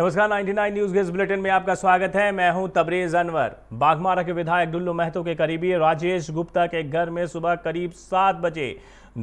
नमस्कार, 99 न्यूज के इस बुलेटिन में आपका स्वागत है। मैं हूं तबरेज अनवर। बाघमारा के विधायक डुल्लू महतो के करीबी राजेश गुप्ता के घर में सुबह करीब 7 बजे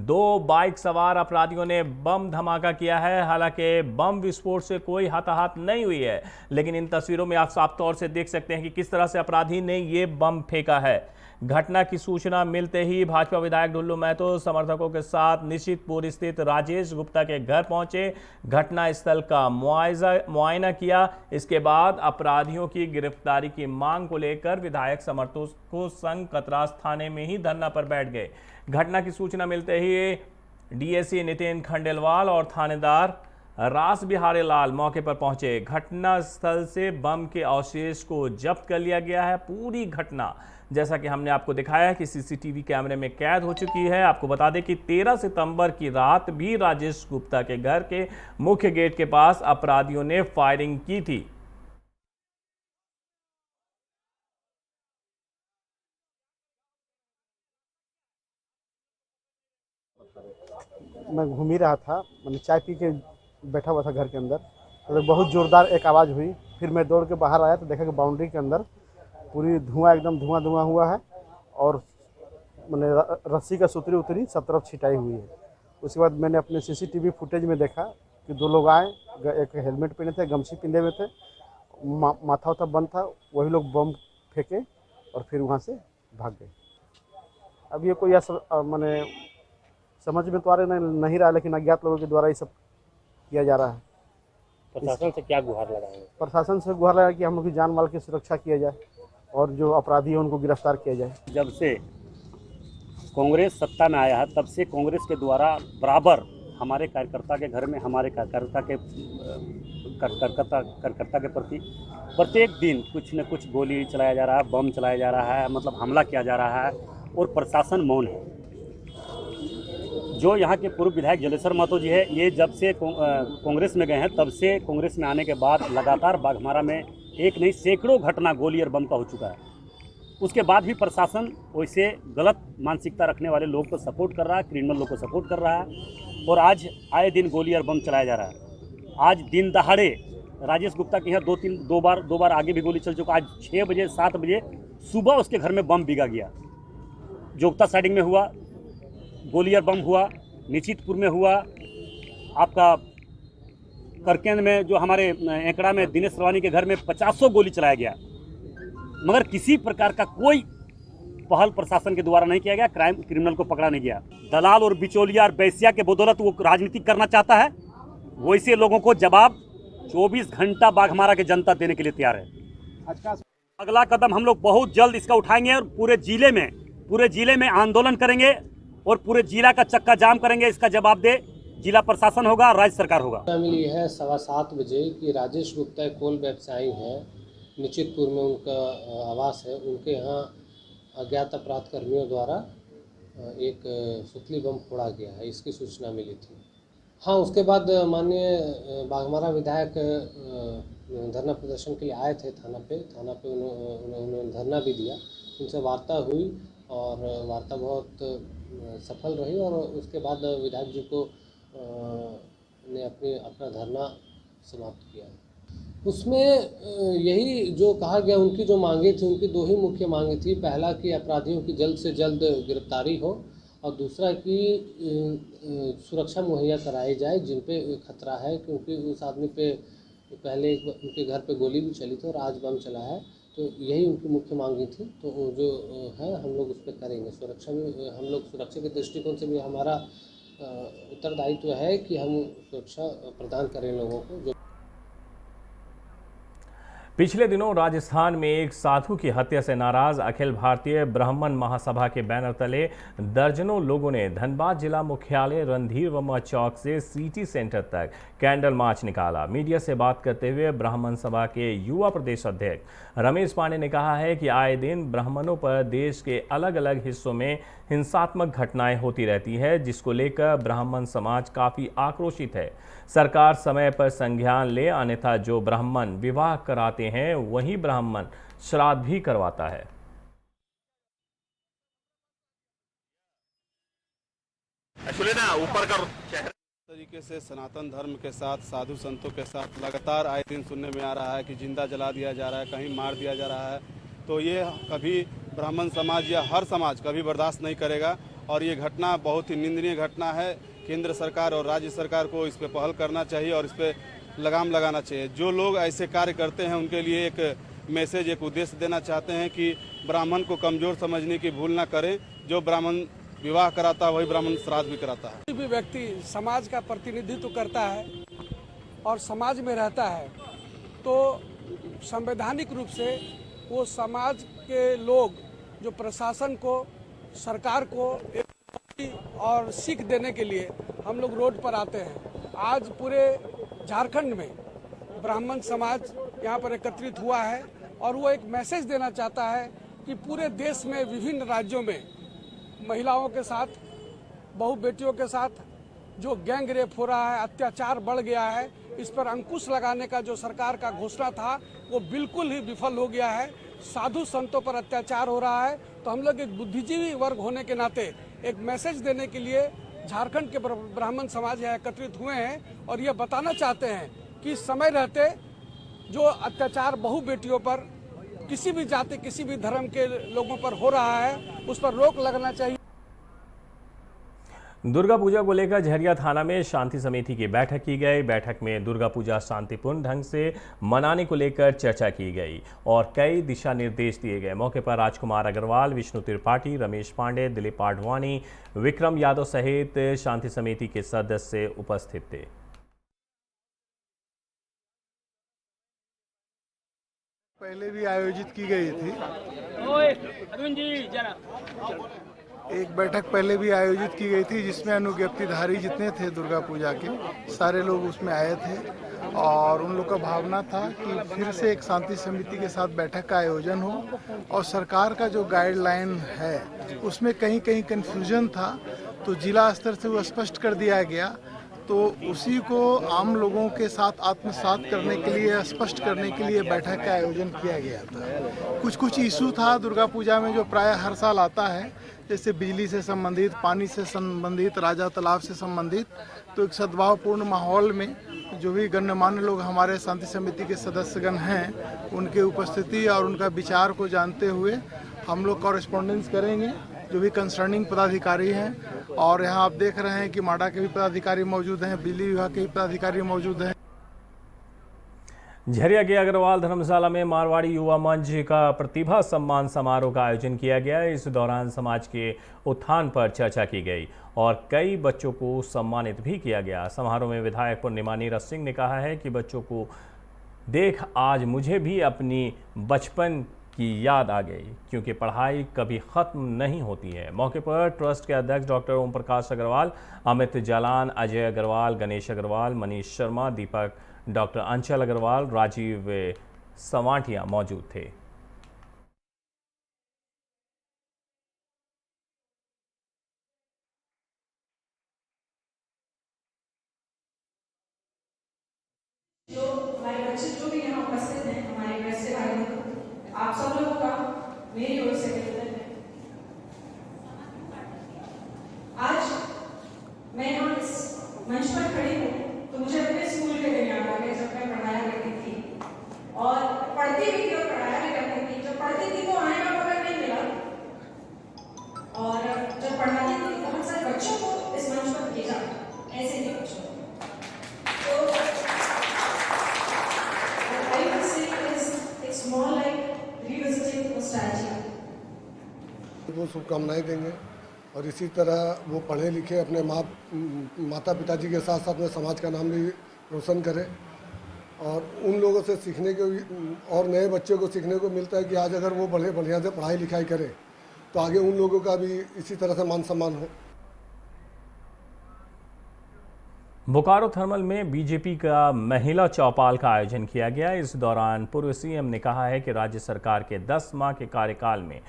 2 बाइक सवार अपराधियों ने बम धमाका किया है। हालांकि बम विस्फोट से कोई हताहत नहीं हुई है, लेकिन इन तस्वीरों में आप साफ तौर से देख सकते हैं कि किस तरह से अपराधी ने ये बम फेंका है। घटना की सूचना मिलते ही भाजपा विधायक डुल्लू महतो समर्थकों के साथ निशितपुर स्थित राजेश गुप्ता के घर पहुंचे, घटनास्थल का मुआयना किया। इसके बाद अपराधियों की गिरफ्तारी की मांग को लेकर विधायक समर्थकों संग कतरास थाने में ही धरना पर बैठ गए। घटना की सूचना मिलते ही डीएसपी नितिन खंडेलवाल और थानेदार रास बिहारी लाल मौके पर पहुंचे। घटनास्थल से बम के अवशेष को जब्त कर लिया गया है। पूरी घटना जैसा कि हमने आपको दिखाया है कि सीसीटीवी कैमरे में कैद हो चुकी है। आपको बता दें कि 13 सितंबर की रात भी राजेश गुप्ता के घर के मुख्य गेट के पास अपराधियों ने फायरिंग की थी। मैं घूम ही रहा था, मैंने चाय पी के बैठा हुआ था घर के अंदर, तो बहुत ज़ोरदार एक आवाज़ हुई। फिर मैं दौड़ के बाहर आया तो देखा कि बाउंड्री के अंदर पूरी धुआं, एकदम धुआं धुआं हुआ है और मैंने रस्सी का सुतरी उतरी सब तरफ छिटाई हुई है। उसके बाद मैंने अपने सीसीटीवी फुटेज में देखा कि 2 लोग आए, एक हेलमेट पहने थे, गमछी पिंधे हुए थे, माथा उथा बंद था, वही लोग बम फेंके और फिर वहाँ से भाग गए। अब ये कोई मैंने समझ में तो आ रहा नहीं रहा, लेकिन अज्ञात लोगों के द्वारा ये सब किया जा रहा है। प्रशासन से क्या गुहार लगाएंगे? प्रशासन से गुहार लगा कि हम लोग की जान माल की सुरक्षा किया जाए और जो अपराधी है उनको गिरफ्तार किया जाए। जब से कांग्रेस सत्ता में आया है तब से कांग्रेस के द्वारा बराबर हमारे कार्यकर्ता के घर में, हमारे कार्यकर्ता के प्रति प्रत्येक दिन कुछ न कुछ गोली चलाया जा रहा है, बम चलाया जा रहा है, मतलब हमला किया जा रहा है और प्रशासन मौन है। जो यहाँ के पूर्व विधायक जलेश्वर महतो जी है, ये जब से कांग्रेस में गए हैं तब से कांग्रेस में आने के बाद लगातार बाघमारा में एक नहीं सैकड़ों घटना गोली और बम का हो चुका है। उसके बाद भी प्रशासन वैसे गलत मानसिकता रखने वाले लोग को सपोर्ट कर रहा है, क्रिमिनल लोग को सपोर्ट कर रहा है और आज आए दिन गोली और बम चलाया जा रहा है। आज दिन दहाड़े राजेश गुप्ता के यहाँ दो बार आगे भी गोली चल चुका। आज 6 बजे 7 बजे सुबह उसके घर में बम बिगा गया। जोगता साइडिंग में हुआ, गोली और बम हुआ, निशितपुर में हुआ, आपका करकेंद में जो हमारे एकड़ा में दिनेश रवानी के घर में 50 गोली चलाया गया, मगर किसी प्रकार का कोई पहल प्रशासन के द्वारा नहीं किया गया, क्रिमिनल को पकड़ा नहीं गया। दलाल और बिचौलिया और बैसिया के बदौलत वो राजनीति करना चाहता है, वैसे लोगों को जवाब 24 घंटा बाघमारा की जनता देने के लिए तैयार है। अगला कदम हम लोग बहुत जल्द इसका उठाएंगे और पूरे जिले में आंदोलन करेंगे और पूरे जिला का चक्का जाम करेंगे। इसका जवाब दे जिला प्रशासन होगा, राज्य सरकार होगा। मिली है 7:15 बजे कि राजेश गुप्ता एक कोल व्यवसायी हैं, निशितपुर में उनका आवास है। उनके यहाँ अज्ञात अपराध कर्मियों द्वारा एक सुतली बम फोड़ा गया है, इसकी सूचना मिली थी। हाँ, उसके बाद माननीय बाघमारा विधायक धरना प्रदर्शन के लिए आए थे थाना पे उन्होंने धरना भी दिया। उनसे वार्ता हुई और वार्ता बहुत सफल रही और उसके बाद विधायक जी को ने अपना धरना समाप्त किया। उसमें यही जो कहा गया, उनकी जो मांगे थी, उनकी 2 ही मुख्य मांगे थी। पहला कि अपराधियों की जल्द से जल्द गिरफ्तारी हो और दूसरा कि सुरक्षा मुहैया कराई जाए जिन पे खतरा है, क्योंकि उस आदमी पे पहले उनके घर पे गोली भी चली थी और आज बम चला है। तो यही उनकी मुख्य मांगी थी। तो जो है हम लोग उस पर करेंगे। सुरक्षा में हम लोग सुरक्षा के दृष्टिकोण से भी हमारा उत्तरदायित्व है कि हम सुरक्षा प्रदान करें लोगों को। जो पिछले दिनों राजस्थान में एक साधु की हत्या से नाराज अखिल भारतीय ब्राह्मण महासभा के बैनर तले दर्जनों लोगों ने धनबाद जिला मुख्यालय रणधीर वर्मा चौक से सिटी सेंटर तक कैंडल मार्च निकाला। मीडिया से बात करते हुए ब्राह्मण सभा के युवा प्रदेश अध्यक्ष रमेश पांडे ने कहा है कि आए दिन ब्राह्मणों पर देश के अलग अलग हिस्सों में हिंसात्मक घटनाएं होती रहती है, जिसको लेकर ब्राह्मण समाज काफी आक्रोशित है। सरकार समय पर संज्ञान ले, अन्यथा जो ब्राह्मण विवाह कराते हैं वही ब्राह्मण श्राद्ध भी करवाता है। एक्चुअली ना ऊपर का चेहरा तरीके से सनातन धर्म के साथ, साधु संतों के साथ लगातार आए दिन सुनने में आ रहा है कि जिंदा जला दिया जा रहा है, कहीं मार दिया जा रहा है, तो ये कभी ब्राह्मण समाज या हर समाज कभी बर्दाश्त नहीं करेगा और ये घटना बहुत ही निंदनीय घटना है। केंद्र सरकार और राज्य सरकार को इस पर पहल करना चाहिए और इस पर लगाम लगाना चाहिए। जो लोग ऐसे कार्य करते हैं उनके लिए एक मैसेज, एक उद्देश्य देना चाहते हैं कि ब्राह्मण को कमज़ोर समझने की भूल ना करें। जो ब्राह्मण विवाह कराता है वही ब्राह्मण श्राद्ध भी कराता है। कोई भी व्यक्ति समाज का प्रतिनिधित्व करता है और समाज में रहता है तो संवैधानिक रूप से वो समाज के लोग जो प्रशासन को, सरकार को और सीख देने के लिए हम लोग रोड पर आते हैं। आज पूरे झारखंड में ब्राह्मण समाज यहाँ पर एकत्रित हुआ है और वो एक मैसेज देना चाहता है कि पूरे देश में विभिन्न राज्यों में महिलाओं के साथ, बहू बेटियों के साथ जो गैंग रेप हो रहा है, अत्याचार बढ़ गया है, इस पर अंकुश लगाने का जो सरकार का घोषणा था वो बिल्कुल ही विफल हो गया है। साधु संतों पर अत्याचार हो रहा है। तो हम लोग एक बुद्धिजीवी वर्ग होने के नाते एक मैसेज देने के लिए झारखंड के ब्राह्मण समाज यहाँ एकत्रित हुए हैं और ये बताना चाहते हैं कि समय रहते जो अत्याचार बहू बेटियों पर, किसी भी जाति, किसी भी धर्म के लोगों पर हो रहा है, उस पर रोक लगना चाहिए। दुर्गा पूजा को लेकर झरिया थाना में शांति समिति की बैठक की गई। बैठक में दुर्गा पूजा शांतिपूर्ण ढंग से मनाने को लेकर चर्चा की गई और कई दिशा निर्देश दिए गए। मौके पर राजकुमार अग्रवाल, विष्णु त्रिपाठी, रमेश पांडे, दिलीप आडवाणी, विक्रम यादव सहित शांति समिति के सदस्य उपस्थित थे। पहले भी आयोजित की गई थी। एक बैठक पहले भी आयोजित की गई थी जिसमें अनुज्ञप्तिधारी जितने थे दुर्गा पूजा के सारे लोग उसमें आए थे और उन लोग का भावना था कि फिर से एक शांति समिति के साथ बैठक का आयोजन हो और सरकार का जो गाइडलाइन है उसमें कहीं कहीं कन्फ्यूजन था तो जिला स्तर से वो स्पष्ट कर दिया गया। तो उसी को आम लोगों के साथ आत्मसात करने के लिए, स्पष्ट करने के लिए बैठक का आयोजन किया गया था। कुछ इशू था दुर्गा पूजा में जो प्राय हर साल आता है, जैसे बिजली से संबंधित, पानी से संबंधित, राजा तालाब से संबंधित। तो एक सद्भावपूर्ण माहौल में जो भी गण्यमान्य लोग हमारे शांति समिति के सदस्यगण हैं उनके उपस्थिति और उनका विचार को जानते हुए हम लोग कॉरेस्पॉन्डेंस करेंगे जो भी कंसर्निंग पदाधिकारी हैं। और यहाँ आप देख रहे हैं कि माडा के भी पदाधिकारी मौजूद हैं, बिजली विभाग के भी पदाधिकारी मौजूद हैं। झरिया के अग्रवाल धर्मशाला में मारवाड़ी युवा मंच का प्रतिभा सम्मान समारोह का आयोजन किया गया। इस दौरान समाज के उत्थान पर चर्चा की गई और कई बच्चों को सम्मानित भी किया गया। समारोह में विधायक पूर्णिमा नीरज सिंह ने कहा है कि बच्चों को देख आज मुझे भी अपनी बचपन की याद आ गई, क्योंकि पढ़ाई कभी ख़त्म नहीं होती है। मौके पर ट्रस्ट के अध्यक्ष डॉक्टर ओम प्रकाश अग्रवाल, अमित जालान, अजय अग्रवाल, गणेश अग्रवाल, मनीष शर्मा, दीपक, डॉक्टर अंचल अग्रवाल, राजीव सवांटिया मौजूद थे। हमारे बच्चे जो भी यहाँ उपस्थित हैं, हमारे वैसे भाई, आप सब लोगों का मेरी ओर से निवेदन है। आज मैं यहाँ इस मंच पर खड़ी हूँ तो मुझे अपने स्कूल के दिन याद आ गए जब मैं पढ़ाया करती थी और पढ़ती भी थी और पढ़ाया भी करती थी। जब पढ़ती थी तो आने का मौका नहीं मिला और जब पढ़ाती थी तो बहुत सारे बच्चों को इस मंच पर भेजा, ऐसे ही बच्चों को। वो शुभकामनाएं देंगे और इसी तरह वो पढ़े लिखे अपने माता पिताजी के साथ साथ में समाज का नाम भी रोशन करें और उन लोगों से सीखने को और नए बच्चों को सीखने को मिलता है कि आज अगर वो बढ़िया से पढ़ाई लिखाई करें तो आगे उन लोगों का भी इसी तरह से मान सम्मान हो। बोकारो थर्मल में बीजेपी का महिला चौपाल का आयोजन किया गया। इस दौरान पूर्व सीएम ने कहा है कि राज्य सरकार के 10 माह के कार्यकाल में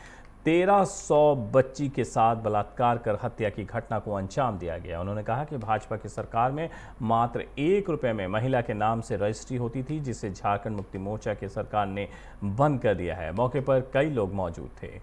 1300 बच्ची के साथ बलात्कार कर हत्या की घटना को अंजाम दिया गया। उन्होंने कहा कि भाजपा की सरकार में मात्र 1 रुपये में महिला के नाम से रजिस्ट्री होती थी, जिसे झारखंड मुक्ति मोर्चा की सरकार ने बंद कर दिया है। मौके पर कई लोग मौजूद थे।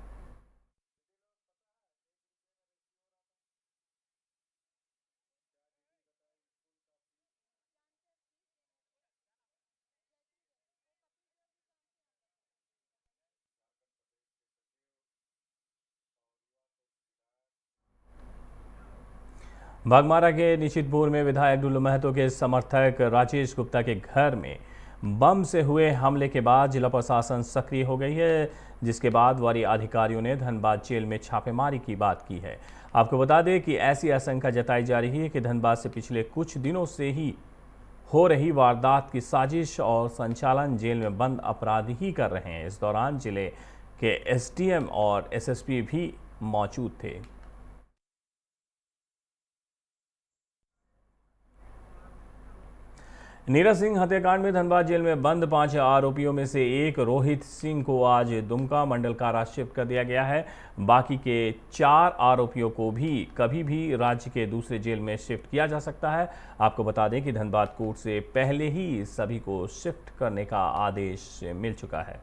बाघमारा के निशितपुर में विधायक डुल्लू महतो के समर्थक राजेश गुप्ता के घर में बम से हुए हमले के बाद जिला प्रशासन सक्रिय हो गई है, जिसके बाद वरीय अधिकारियों ने धनबाद जेल में छापेमारी की बात की है। आपको बता दें कि ऐसी आशंका जताई जा रही है कि धनबाद से पिछले कुछ दिनों से ही हो रही वारदात की साजिश और संचालन जेल में बंद अपराधी ही कर रहे हैं। इस दौरान जिले के एसडीएम और एसएसपी भी मौजूद थे। नीरज सिंह हत्याकांड में धनबाद जेल में बंद 5 आरोपियों में से एक रोहित सिंह को आज दुमका मंडल कारा शिफ्ट कर दिया गया है। बाकी के 4 आरोपियों को भी कभी भी राज्य के दूसरे जेल में शिफ्ट किया जा सकता है। आपको बता दें कि धनबाद कोर्ट से पहले ही सभी को शिफ्ट करने का आदेश मिल चुका है।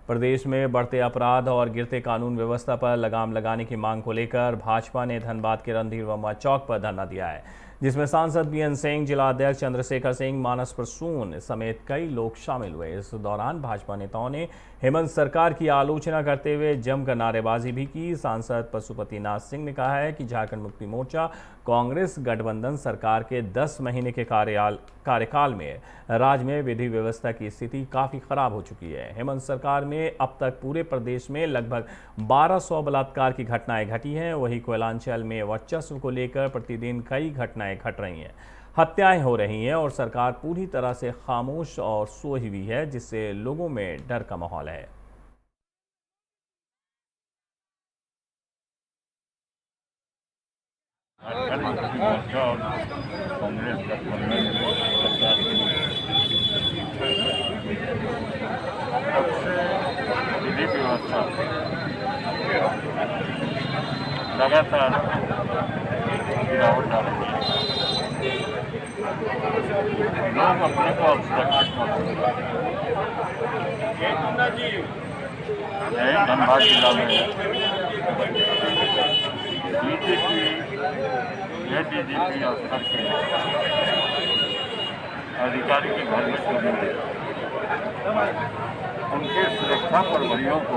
प्रदेश में बढ़ते अपराध और गिरते कानून व्यवस्था पर लगाम लगाने की मांग को लेकर भाजपा ने धनबाद के रणधीर वर्मा चौक पर धरना दिया है, जिसमें सांसद बीएन सिंह, जिला अध्यक्ष चंद्रशेखर सिंह, मानस प्रसून समेत कई लोग शामिल हुए। इस दौरान भाजपा नेताओं ने हेमंत सरकार की आलोचना करते हुए जमकर नारेबाजी भी की। सांसद पशुपतिनाथ सिंह ने कहा है कि झारखंड मुक्ति मोर्चा कांग्रेस गठबंधन सरकार के 10 महीने के कार्यकाल में राज्य में विधि व्यवस्था की स्थिति काफ़ी खराब हो चुकी है। हेमंत सरकार में अब तक पूरे प्रदेश में लगभग 1200 बलात्कार की घटनाएं घटी हैं। वहीं कोयलांचल में वर्चस्व को लेकर प्रतिदिन कई घटनाएं घट रही हैं, हत्याएं हो रही हैं और सरकार पूरी तरह से खामोश और सोई हुई है, जिससे लोगों में डर का माहौल है। कांग्रेस गठबंधन सरकार सबसे विधि व्यवस्था लगातार गिरावट आ रही है। लोग अपने को अब सुरक्षित महसूस धनबाद जिला में डीजीपी एडीजीपी स्तर के अधिकारी के घर में चोरी हुई, उनके सुरक्षा प्रभारियों को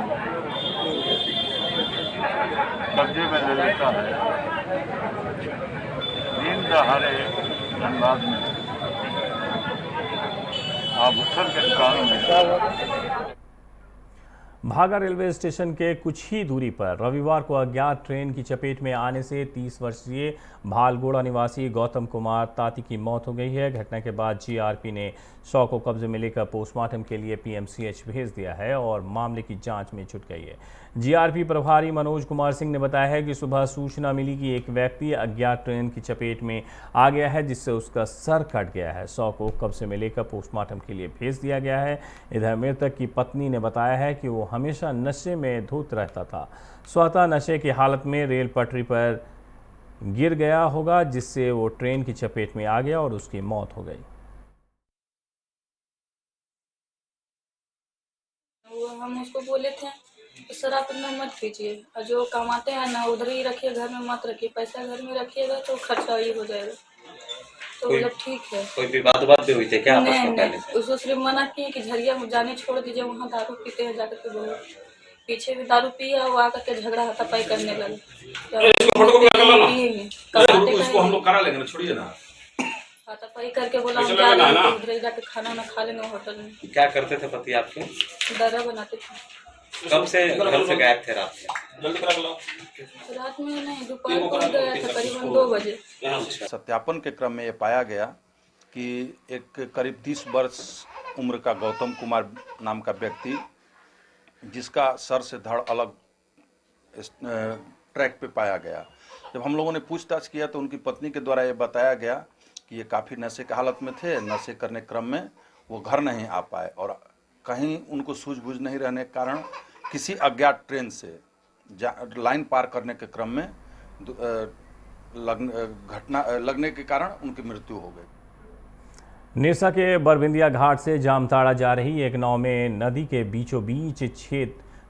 कब्जे में ले लेता है। दिन दहाड़े धनबाद में आभूषण के दुकान में भागा रेलवे स्टेशन के कुछ ही दूरी पर रविवार को अज्ञात ट्रेन की चपेट में आने से 30 वर्षीय भालगोड़ा निवासी गौतम कुमार ताती की मौत हो गई है। घटना के बाद जीआरपी ने शव को कब्जे में लेकर पोस्टमार्टम के लिए पीएमसीएच भेज दिया है और मामले की जांच में जुट गई है। जीआरपी प्रभारी मनोज कुमार सिंह ने बताया है कि सुबह सूचना मिली कि एक व्यक्ति अज्ञात ट्रेन की चपेट में आ गया है, जिससे उसका सर कट गया है। शव को कब्जे में लेकर पोस्टमार्टम के लिए भेज दिया गया है। इधर मृतक की पत्नी ने बताया है कि वो हमेशा नशे में धुत रहता था, स्वतः नशे की हालत में रेल पटरी पर गिर गया होगा, जिससे वो ट्रेन की चपेट में आ गया और उसकी मौत हो गई। हम उसको बोले थे तो सर आप इतना मत कीजिए, और जो कमाते हैं ना उधर ही रखिए, घर में मत रखिए, पैसा घर में रखिएगा तो खर्चा ही हो जाएगा। तो मतलब ठीक है। कोई विवाद भी हुई थी क्या? नहीं, उसको सिर्फ मना किए कि झरिया में जाने छोड़ दीजिए, वहाँ दारू पीते हैं जाकर के। बहुत पीछे भी दारू पिया, वो आकर के झगड़ा हाथापाई करने लगे। हाथापाई करके बोला उधर जाके खाना ना खा लेंगे होटल में। क्या करते थे पति आपके? दरा बनाते थे। कब से घर से गायब थे? रात में नहीं, दोपहर को गया था करीबन 2 बजे। सत्यापन के क्रम में ये पाया गया कि एक करीब 30 वर्ष उम्र का गौतम कुमार नाम का व्यक्ति, जिसका सर से धड़ अलग ट्रैक पे पाया गया। जब हम लोगों ने पूछताछ किया तो उनकी पत्नी के द्वारा ये बताया गया कि ये काफ़ी नशे की हालत में थे। नशे करने क्रम में वो घर नहीं आ पाए और कहीं उनको सूझबूझ नहीं रहने के कारण किसी अज्ञात ट्रेन से लाइन पार करने के क्रम में घटना लगने के कारण उनकी मृत्यु हो गई। निरसा के बरबिंदिया घाट से जामताड़ा जा रही एक नाव में नदी के बीचों बीच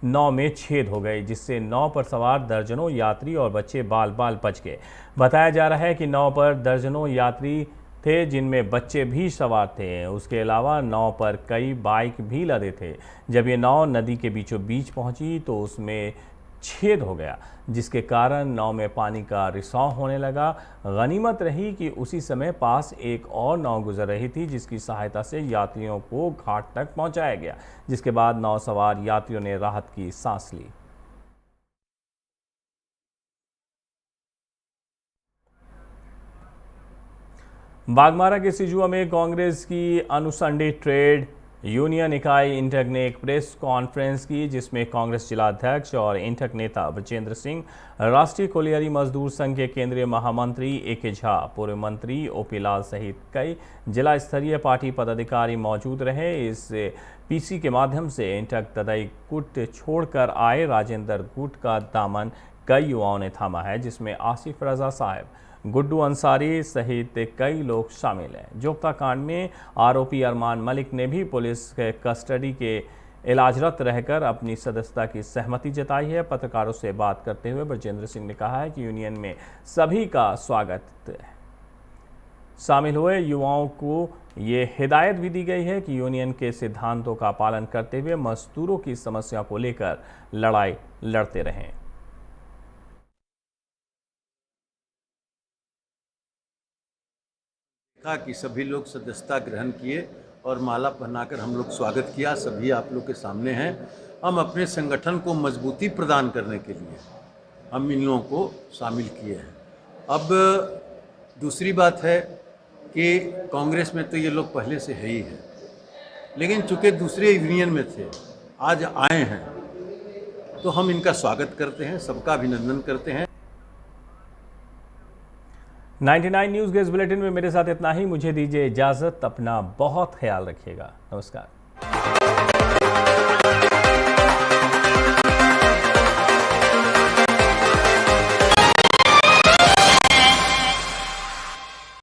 नाव में छेद हो गए, जिससे नाव पर सवार दर्जनों यात्री और बच्चे बाल बाल बच गए। बताया जा रहा है कि नाव पर दर्जनों यात्री थे, जिनमें बच्चे भी सवार थे। उसके अलावा नाव पर कई बाइक भी लदे थे। जब ये नाव नदी के बीचों बीच पहुंची तो उसमें छेद हो गया, जिसके कारण नाव में पानी का रिसाव होने लगा। गनीमत रही कि उसी समय पास एक और नाव गुजर रही थी, जिसकी सहायता से यात्रियों को घाट तक पहुंचाया गया, जिसके बाद नाव सवार यात्रियों ने राहत की सांस ली। बागमारा के सिजुआ में कांग्रेस की अनुसंधित ट्रेड यूनियन इकाई इंटक ने एक प्रेस कॉन्फ्रेंस की, जिसमें कांग्रेस जिलाध्यक्ष और इंटक नेता बृजेंद्र सिंह, राष्ट्रीय कोलियरी मजदूर संघ के केंद्रीय महामंत्री ए.के. झा, पूर्व मंत्री ओ.पी. लाल सहित कई जिला स्तरीय पार्टी पदाधिकारी मौजूद रहे। इस पीसी के माध्यम से इंटक तदई गुट छोड़कर आए राजेंद्र गुट का दामन कई युवाओं ने थामा है, जिसमें आसिफ रजा साहब, गुड्डू अंसारी सहित कई लोग शामिल हैं। जोगता कांड में आरोपी अरमान मलिक ने भी पुलिस के कस्टडी के इलाजरत रहकर अपनी सदस्यता की सहमति जताई है। पत्रकारों से बात करते हुए बृजेंद्र सिंह ने कहा है कि यूनियन में सभी का स्वागत है। शामिल हुए युवाओं को ये हिदायत भी दी गई है कि यूनियन के सिद्धांतों का पालन करते हुए मजदूरों की समस्या को लेकर लड़ाई लड़ते रहें। कि सभी लोग सदस्यता ग्रहण किए और माला पहनाकर हम लोग स्वागत किया। सभी आप लोग के सामने हैं। हम अपने संगठन को मजबूती प्रदान करने के लिए हम इन लोगों को शामिल किए हैं। अब दूसरी बात है कि कांग्रेस में तो ये लोग पहले से है ही है, लेकिन चूंकि दूसरे यूनियन में थे, आज आए हैं, तो हम इनका स्वागत करते हैं, सबका अभिनंदन करते हैं। 99 न्यूज़ के इस बुलेटिन में मेरे साथ इतना ही। मुझे दीजिए इजाज़त। अपना बहुत ख्याल रखिएगा। नमस्कार।